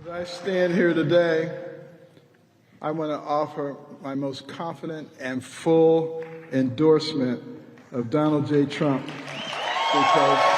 As I stand here today, I want to offer my most confident and full endorsement of Donald J. Trump because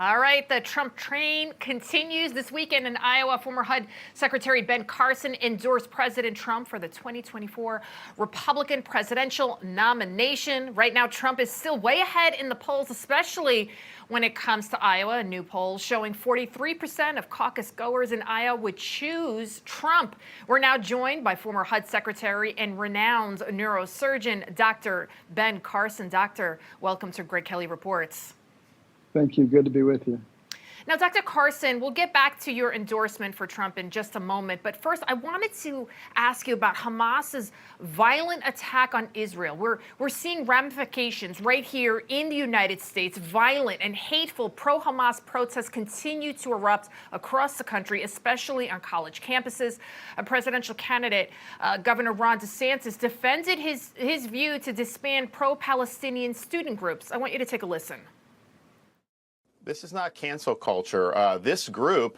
all right, the Trump train continues this weekend in Iowa. Former HUD Secretary Ben Carson endorsed President Trump for the 2024 Republican presidential nomination. Right now, Trump is still way ahead in the polls, especially when it comes to Iowa. A new poll showing 43% of caucus goers in Iowa would choose Trump. We're now joined by former HUD Secretary and renowned neurosurgeon, Dr. Ben Carson. Doctor, welcome to Greg Kelly Reports. thank you. Good to be with you. Now, Dr. Carson, we'll get back to your endorsement for Trump in just a moment. But first, I wanted to ask you about Hamas's violent attack on Israel. We're seeing ramifications right here in the United States. Violent and hateful pro-Hamas protests continue to erupt across the country, especially on college campuses. A presidential candidate, Governor Ron DeSantis, defended his view to disband pro-Palestinian student groups. I want you to take a listen. This is not cancel culture. This group,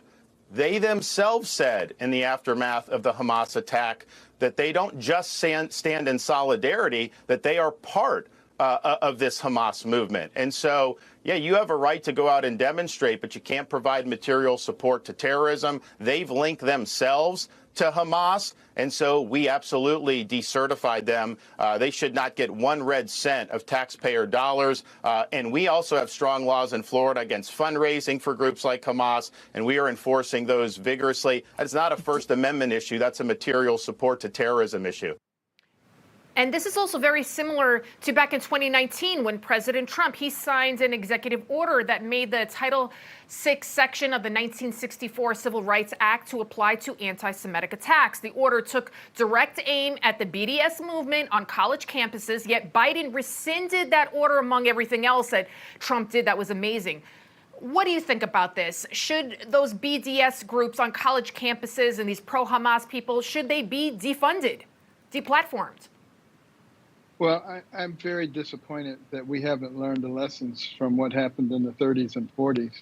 they themselves said in the aftermath of the Hamas attack that they don't just stand in solidarity, that they are part of this Hamas movement. And so, yeah, you have a right to go out and demonstrate, but you can't provide material support to terrorism. They've linked themselves to Hamas, and so we absolutely decertified them. They should not get 1 red cent of taxpayer dollars. And we also have strong laws in Florida against fundraising for groups like Hamas, and we are enforcing those vigorously. It's not a First Amendment issue. That's a material support to terrorism issue. And this is also very similar to back in 2019 when President Trump, he signed an executive order that made the Title VI section of the 1964 Civil Rights Act to apply to anti-Semitic attacks. The order took direct aim at the BDS movement on college campuses, yet Biden rescinded that order among everything else that Trump did that was amazing. What do you think about this? Should those BDS groups on college campuses and these pro-Hamas people, should they be defunded, deplatformed? Well, I'm very disappointed that we haven't learned the lessons from what happened in the 30s and 40s.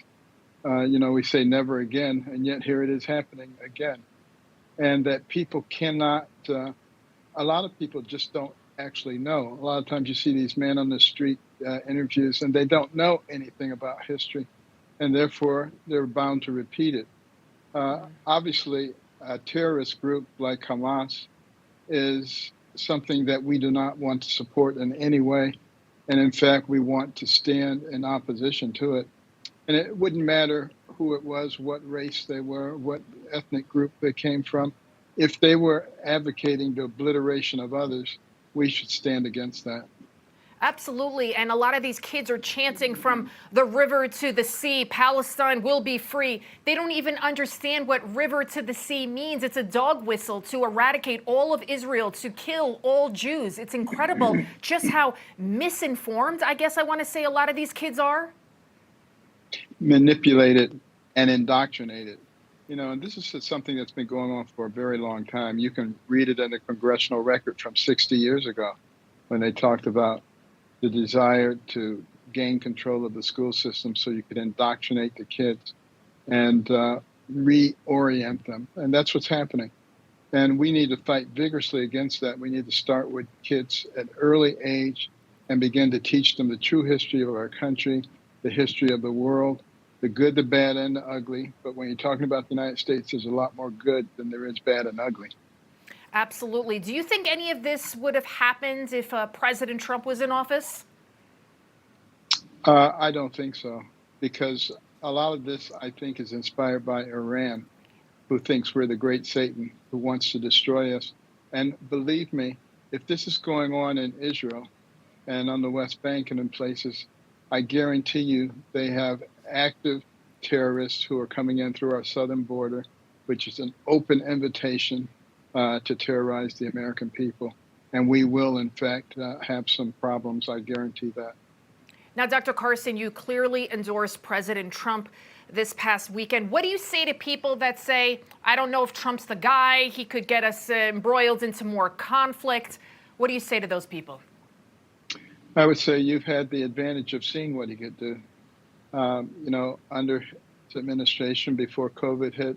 We say never again, and yet here it is happening again. And that people cannot, a lot of people just don't actually know. A lot of times you see these men on the street interviews, and they don't know anything about history, and therefore they're bound to repeat it. Obviously, a terrorist group like Hamas is something that we do not want to support in any way. And in fact, we want to stand in opposition to it. And it wouldn't matter who it was, what race they were, what ethnic group they came from. If they were advocating the obliteration of others, we should stand against that. Absolutely. And a lot of these kids are chanting from the river to the sea, Palestine will be free. They don't even understand what river to the sea means. It's a dog whistle to eradicate all of Israel, to kill all Jews. It's incredible just how misinformed, I guess I want to say, a lot of these kids are. Manipulated and indoctrinated. And this is something that's been going on for a very long time. You can read it in a congressional record from 60 years ago when they talked about the desire to gain control of the school system so you could indoctrinate the kids and reorient them. And that's what's happening. And we need to fight vigorously against that. We need to start with kids at early age and begin to teach them the true history of our country, the history of the world, the good, the bad, and the ugly. But when you're talking about the United States, there's a lot more good than there is bad and ugly. Absolutely. Do you think any of this would have happened if President Trump was in office? I don't think so, because a lot of this, I think, is inspired by Iran, who thinks we're the great Satan, who wants to destroy us. And believe me, if this is going on in Israel and on the West Bank and in places, I guarantee you they have active terrorists who are coming in through our southern border, which is an open invitation to terrorize the American people. And we will, in fact, have some problems. I guarantee that. Now, Dr. Carson, you clearly endorsed President Trump this past weekend. What do you say to people that say, I don't know if Trump's the guy, he could get us embroiled into more conflict? What do you say to those people? I would say you've had the advantage of seeing what he could do. Under his administration before COVID hit,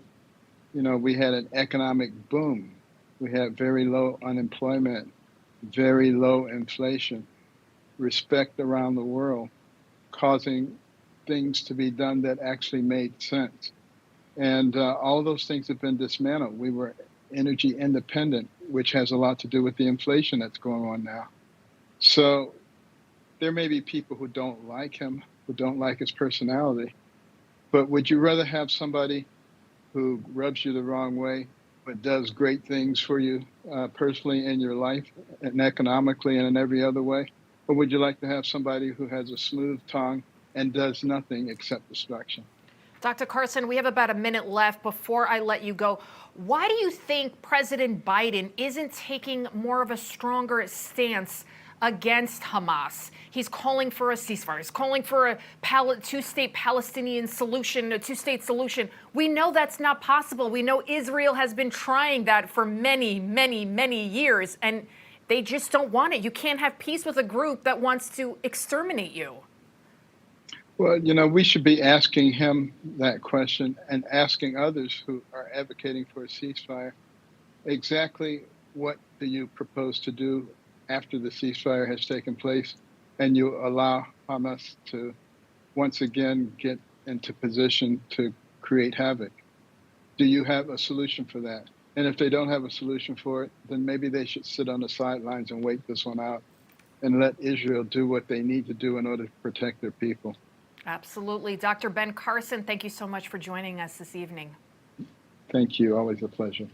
we had an economic boom. We had very low unemployment, very low inflation, respect around the world, causing things to be done that actually made sense. And all those things have been dismantled. We were energy independent, which has a lot to do with the inflation that's going on now. So there may be people who don't like him, who don't like his personality, but would you rather have somebody who rubs you the wrong way, but does great things for you personally in your life and economically and in every other way? Or would you like to have somebody who has a smooth tongue and does nothing except destruction? Dr. Carson, we have about a minute left before I let you go. Why do you think President Biden isn't taking more of a stronger stance against Hamas? He's calling for a ceasefire. He's calling for a two-state Palestinian solution, a two-state solution. We know that's not possible. We know Israel has been trying that for many, many, many years, and they just don't want it. You can't have peace with a group that wants to exterminate you. Well, we should be asking him that question and asking others who are advocating for a ceasefire, exactly what do you propose to do after the ceasefire has taken place and you allow Hamas to once again get into position to create havoc? Do you have a solution for that? And if they don't have a solution for it, then maybe they should sit on the sidelines and wait this one out and let Israel do what they need to do in order to protect their people. Absolutely. Dr. Ben Carson, thank you so much for joining us this evening. Thank you. Always a pleasure.